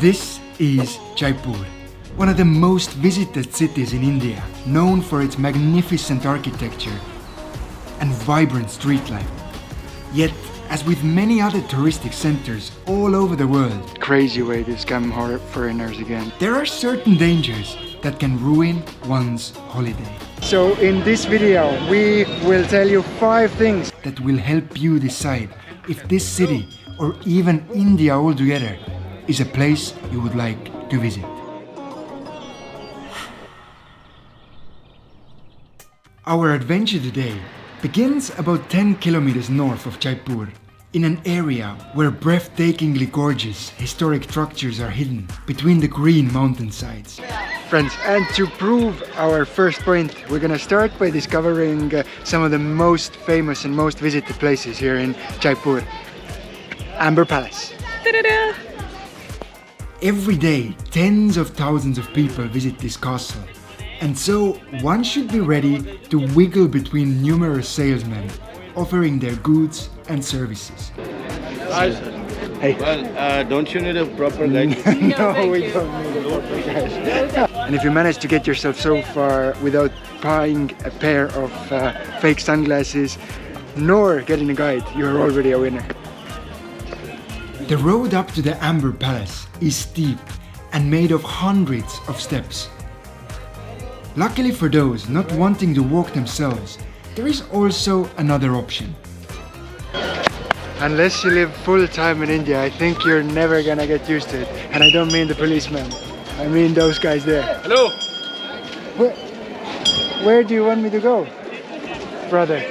This is Jaipur, one of the most visited cities in India, known for its magnificent architecture and vibrant street life. Yet, as with many other touristic centers all over the world, Crazy way to scam foreigners again. there are certain dangers that can ruin one's holiday. So in this video we will tell you 5 things That will help you decide if this city or even India altogether is a place you would like to visit. Our adventure today begins about 10 kilometers north of Jaipur, in an area where breathtakingly gorgeous historic structures are hidden between the green mountainsides. friends, and to prove our first point we're gonna start by discovering some of the most famous and most visited places here in Jaipur. Amber Palace. Ta-da-da! Every day, tens of thousands of people visit this castle, and so one should be ready to wiggle between numerous salesmen offering their goods and services. Hey. Well, don't you need a proper guide? No, thank we you. don't need a proper guide. And if you manage to get yourself so far without buying a pair of fake sunglasses nor getting a guide, you're already a winner. The road up to the Amber Palace is steep and made of hundreds of steps. Luckily for those not wanting to walk themselves, there is also another option. Unless you live full time in India, I think you're never gonna get used to it. And I don't mean the policemen, I mean those guys there. Hello! Where do you want me to go, brother?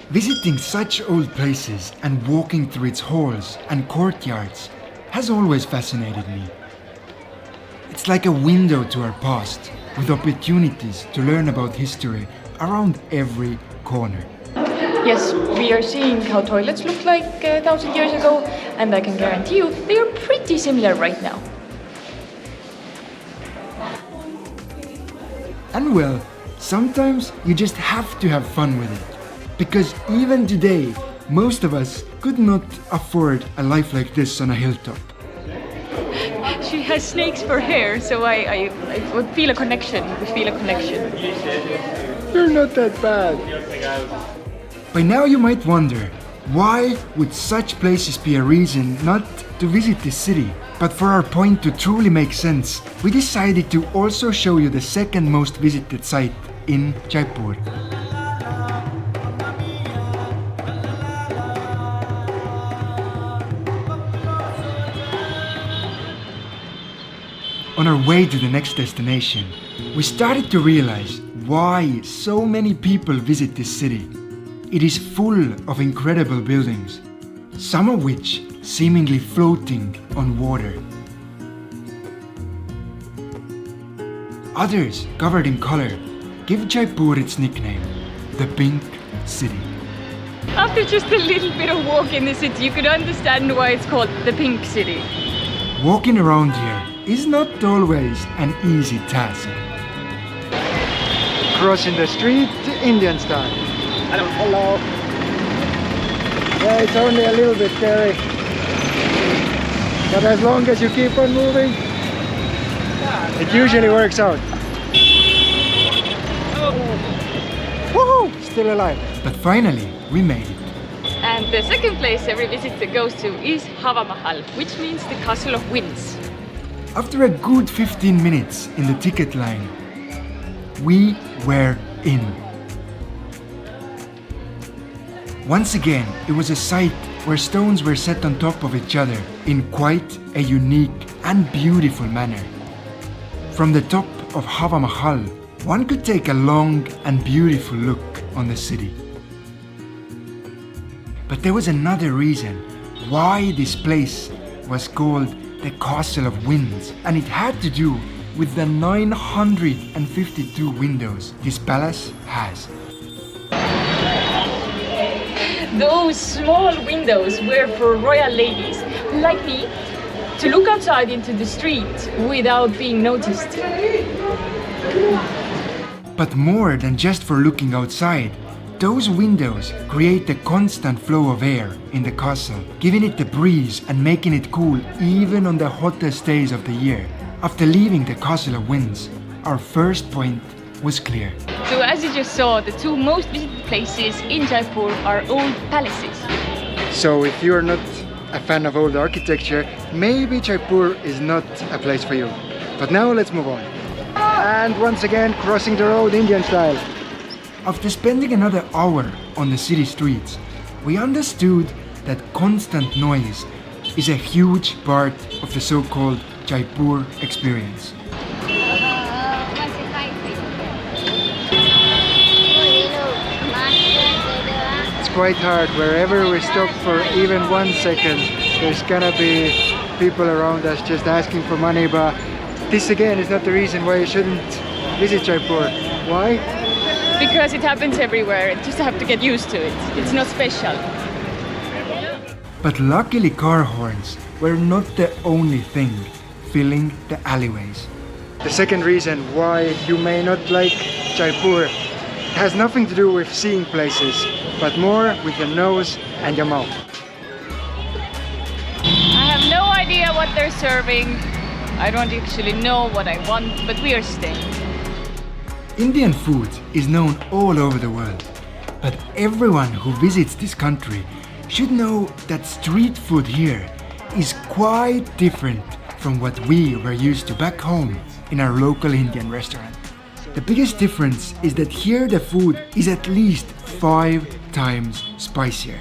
Visiting such old places and walking through its halls and courtyards has always fascinated me. It's like a window to our past, with opportunities to learn about history around every corner. Yes, we are seeing how toilets looked like 1,000 years ago, and I can guarantee you they are pretty similar right now. And well, sometimes you just have to have fun with it. Because even today, most of us could not afford a life like this on a hilltop. She has snakes for hair, so I would feel a connection. We feel a connection. You're not that bad. By now you might wonder, why would such places be a reason not to visit this city? But for our point to truly make sense, we decided to also show you the second most visited site in Jaipur. On our way to the next destination, we started to realize why so many people visit this city. It is full of incredible buildings, some of which seemingly floating on water. Others, covered in color, give Jaipur its nickname, the Pink City. After just a little bit of walk in the city, you could understand why it's called the Pink City. Walking around here is not always an easy task. Crossing the street, Indian style. Hello. Yeah, it's only a little bit scary. But as long as you keep on moving, it usually works out. Woohoo! Still alive. But finally, we made it. And the second place every visitor goes to is Hava Mahal, which means the Castle of Winds. After a good 15 minutes in the ticket line, we were in. Once again, it was a site where stones were set on top of each other in quite a unique and beautiful manner. From the top of Hava Mahal, one could take a long and beautiful look on the city. But there was another reason why this place was called the Castle of Winds, and it had to do with the 952 windows this palace has. Those small windows were for royal ladies, like me, to look outside into the street without being noticed. But more than just for looking outside, Those windows create a constant flow of air in the castle, giving it the breeze and making it cool even on the hottest days of the year. After leaving the castle of winds, our first point was clear. So as you just saw, the two most visited places in Jaipur are old palaces. So if you're not a fan of old architecture, maybe Jaipur is not a place for you. But now let's move on. And once again, crossing the road Indian style. After spending another hour on the city streets, we understood that constant noise is a huge part of the so-called Jaipur experience. It's quite hard. Wherever we stop for even 1 second, there's gonna be people around us just asking for money, but this again is not the reason why you shouldn't visit Jaipur. Why? Because it happens everywhere, you just have to get used to it. It's not special. But luckily car horns were not the only thing filling the alleyways. The second reason why you may not like Jaipur has nothing to do with seeing places, but more with your nose and your mouth. I have no idea what they're serving. I don't actually know what I want, but we are staying. Indian food is known all over the world, but everyone who visits this country should know that street food here is quite different from what we were used to back home in our local Indian restaurant. The biggest difference is that here the food is at least 5 times spicier.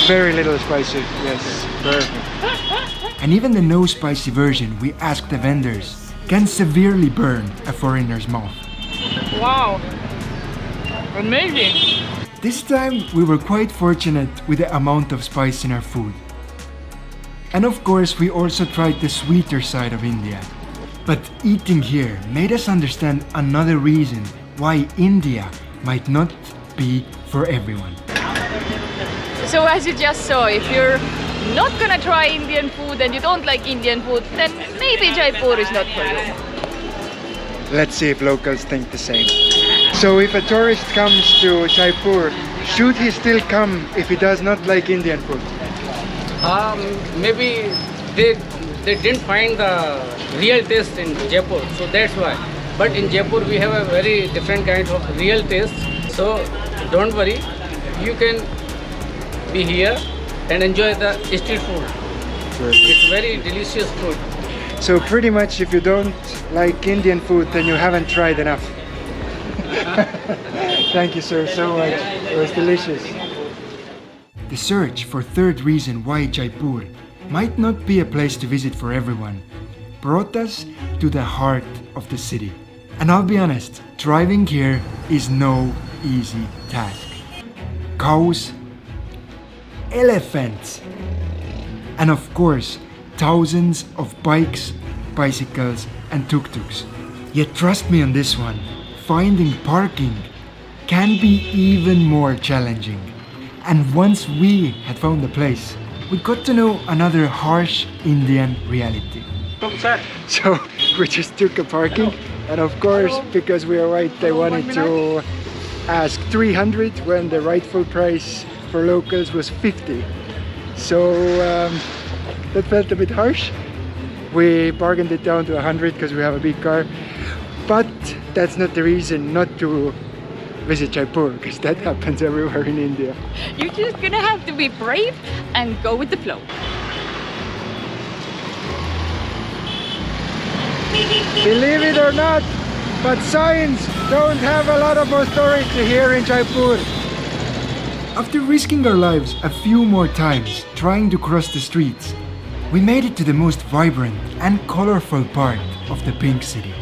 Very little spicy, yes, perfect. And even the no spicy version we asked the vendors can severely burn a foreigner's mouth. Wow, amazing. This time we were quite fortunate with the amount of spice in our food. And of course we also tried the sweeter side of India. But eating here made us understand another reason why India might not be for everyone. So as you just saw, if you're not gonna try Indian food and you don't like Indian food, then maybe Jaipur is not for you. Let's see if locals think the same. So if a tourist comes to Jaipur, should he still come if he does not like Indian food? Maybe they didn't find the real taste in Jaipur, so that's why. But in Jaipur we have a very different kind of real taste, so don't worry, you can be here and enjoy the street food. It's very delicious food. So pretty much if you don't like Indian food, then you haven't tried enough. Thank you, sir, so much. It was delicious. The search for third reason why Jaipur might not be a place to visit for everyone brought us to the heart of the city. And I'll be honest, driving here is no easy task. Cows, elephants, and of course, thousands of bikes, bicycles, and tuk-tuks. Yet trust me on this one, finding parking can be even more challenging. And once we had found the place, we got to know another harsh Indian reality. So we just took a parking, and of course, because we are white, they wanted to ask 300 when the rightful price for locals was 50. So that felt a bit harsh. We bargained it down to 100 because we have a big car. But that's not the reason not to visit Jaipur, because that happens everywhere in India. You're just gonna have to be brave and go with the flow. Believe it or not, but signs don't have a lot of authority here in Jaipur. After risking our lives a few more times trying to cross the streets, we made it to the most vibrant and colorful part of the Pink City.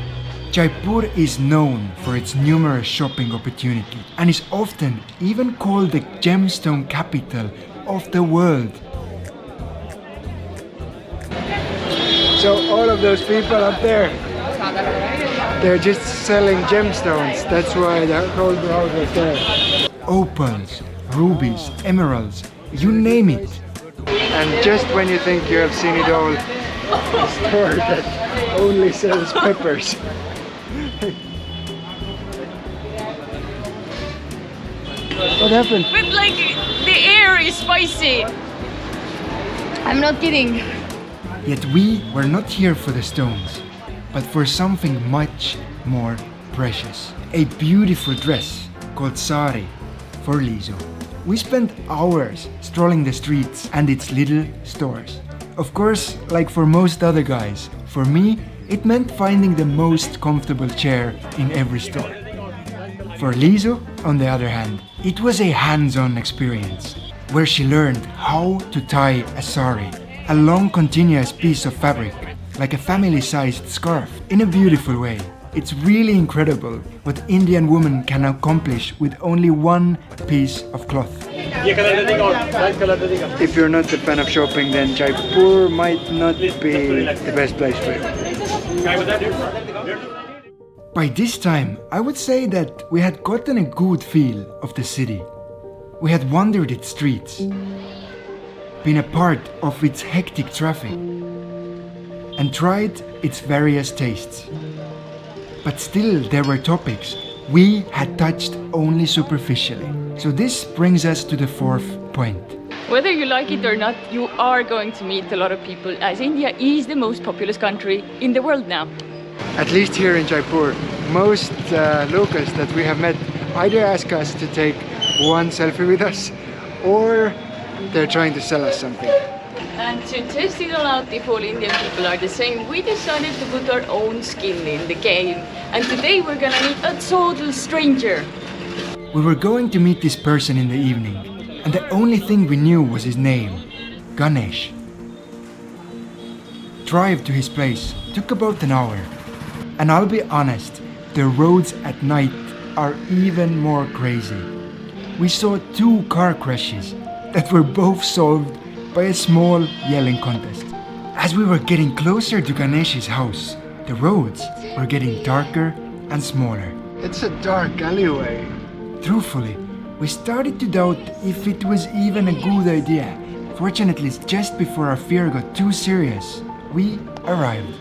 Jaipur is known for its numerous shopping opportunities and is often even called the gemstone capital of the world. So all of those people up there, they're just selling gemstones. That's why the whole crowd was there. Opals, rubies, emeralds, you name it. And just when you think you have seen it all, a store that only sells peppers. What happened? But like the air is spicy. I'm not kidding. Yet we were not here for the stones, but for something much more precious. A beautiful dress called sari for Liisu. We spent hours strolling the streets and its little stores. Of course, like for most other guys, for me, it meant finding the most comfortable chair in every store. For Liisu, on the other hand, it was a hands-on experience, where she learned how to tie a sari, a long continuous piece of fabric, like a family-sized scarf, in a beautiful way. It's really incredible what Indian women can accomplish with only one piece of cloth. If you're not a fan of shopping, then Jaipur might not be the best place for you. By this time, I would say that we had gotten a good feel of the city. We had wandered its streets, been a part of its hectic traffic, and tried its various tastes. But still, there were topics we had touched only superficially. So this brings us to the fourth point. Whether you like it or not, you are going to meet a lot of people, as India is the most populous country in the world now. At least here in Jaipur, most locals that we have met either ask us to take one selfie with us, or they're trying to sell us something. And to test it all out if all Indian people are the same, we decided to put our own skin in the game. And today we're gonna meet a total stranger. We were going to meet this person in the evening, and the only thing we knew was his name, Ganesh. Drive to his place took about an hour, and I'll be honest, the roads at night are even more crazy. We saw 2 car crashes that were both solved by a small yelling contest. As we were getting closer to Ganesh's house, the roads were getting darker and smaller. It's a dark alleyway. Truthfully, we started to doubt if it was even a good idea. Fortunately, just before our fear got too serious, we arrived.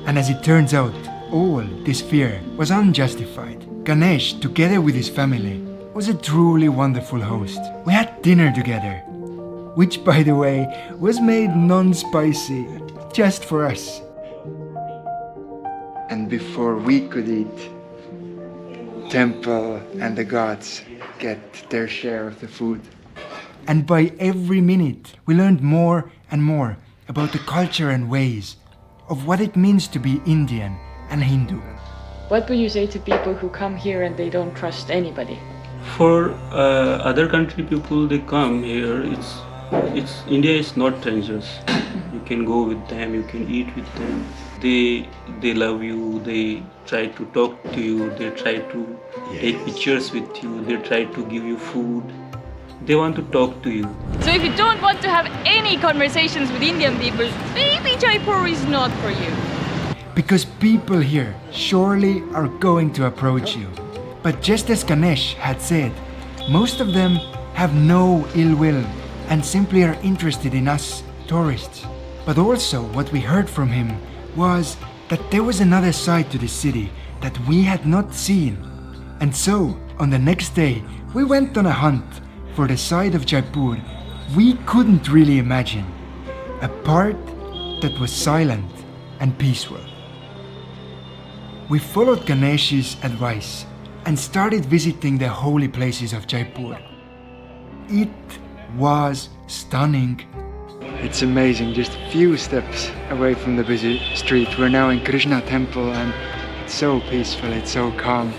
And as it turns out, all this fear was unjustified. Ganesh, together with his family, was a truly wonderful host. We had dinner together, which, by the way, was made non-spicy, just for us. And before we could eat, temple and the gods get their share of the food. And by every minute, we learned more and more about the culture and ways of what it means to be Indian and Hindu. What would you say to people who come here and they don't trust anybody? For other country people, they come here. It's India is not dangerous. You can go with them. You can eat with them. They love you. They try to talk to you. They try to take pictures with you. They try to give you food. They want to talk to you. So if you don't want to have any conversations with Indian people, maybe Jaipur is not for you. Because people here surely are going to approach you. But just as Ganesh had said, most of them have no ill will and simply are interested in us, tourists. But also what we heard from him was that there was another side to the city that we had not seen. And so, on the next day, we went on a hunt for the side of Jaipur we couldn't really imagine. A part that was silent and peaceful. We followed Ganesh's advice and started visiting the holy places of Jaipur. It was stunning. It's amazing, just a few steps away from the busy street. We're now in Krishna temple and it's so peaceful, it's so calm.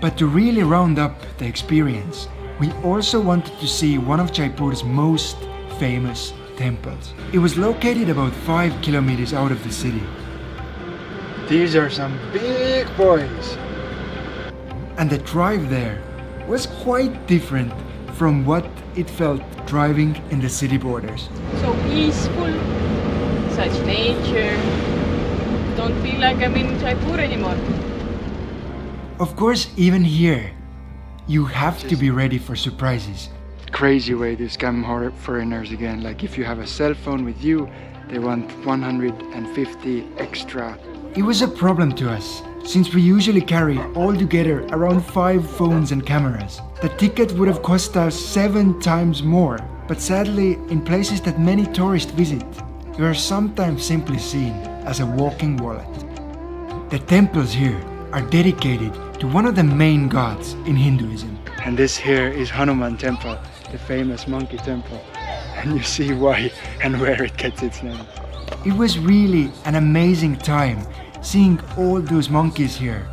But to really round up the experience, we also wanted to see one of Jaipur's most famous temples. It was located about 5 kilometers out of the city. These are some big boys. And the drive there was quite different from what it felt driving in the city borders. So peaceful, such nature. Don't feel like I'm in Jaipur anymore. Of course, even here, you have to be ready for surprises. Crazy way to scam foreigners again. Like if you have a cell phone with you, they want 150 extra. It was a problem to us, Since we usually carry all together around 5 phones and cameras, the ticket would have cost us 7 times more. But sadly, in places that many tourists visit, you are sometimes simply seen as a walking wallet. The temples here are dedicated to one of the main gods in Hinduism. And this here is Hanuman Temple, the famous monkey temple. And you see why and where it gets its name. It was really an amazing time seeing all those monkeys here,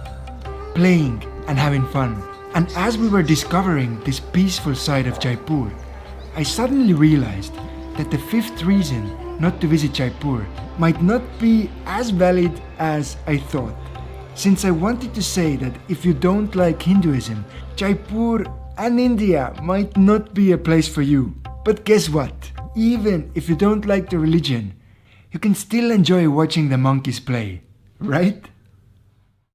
playing and having fun. And as we were discovering this peaceful side of Jaipur, I suddenly realized that the 5th reason not to visit Jaipur might not be as valid as I thought. Since I wanted to say that if you don't like Hinduism, Jaipur and India might not be a place for you. But guess what? Even if you don't like the religion, you can still enjoy watching the monkeys play, right?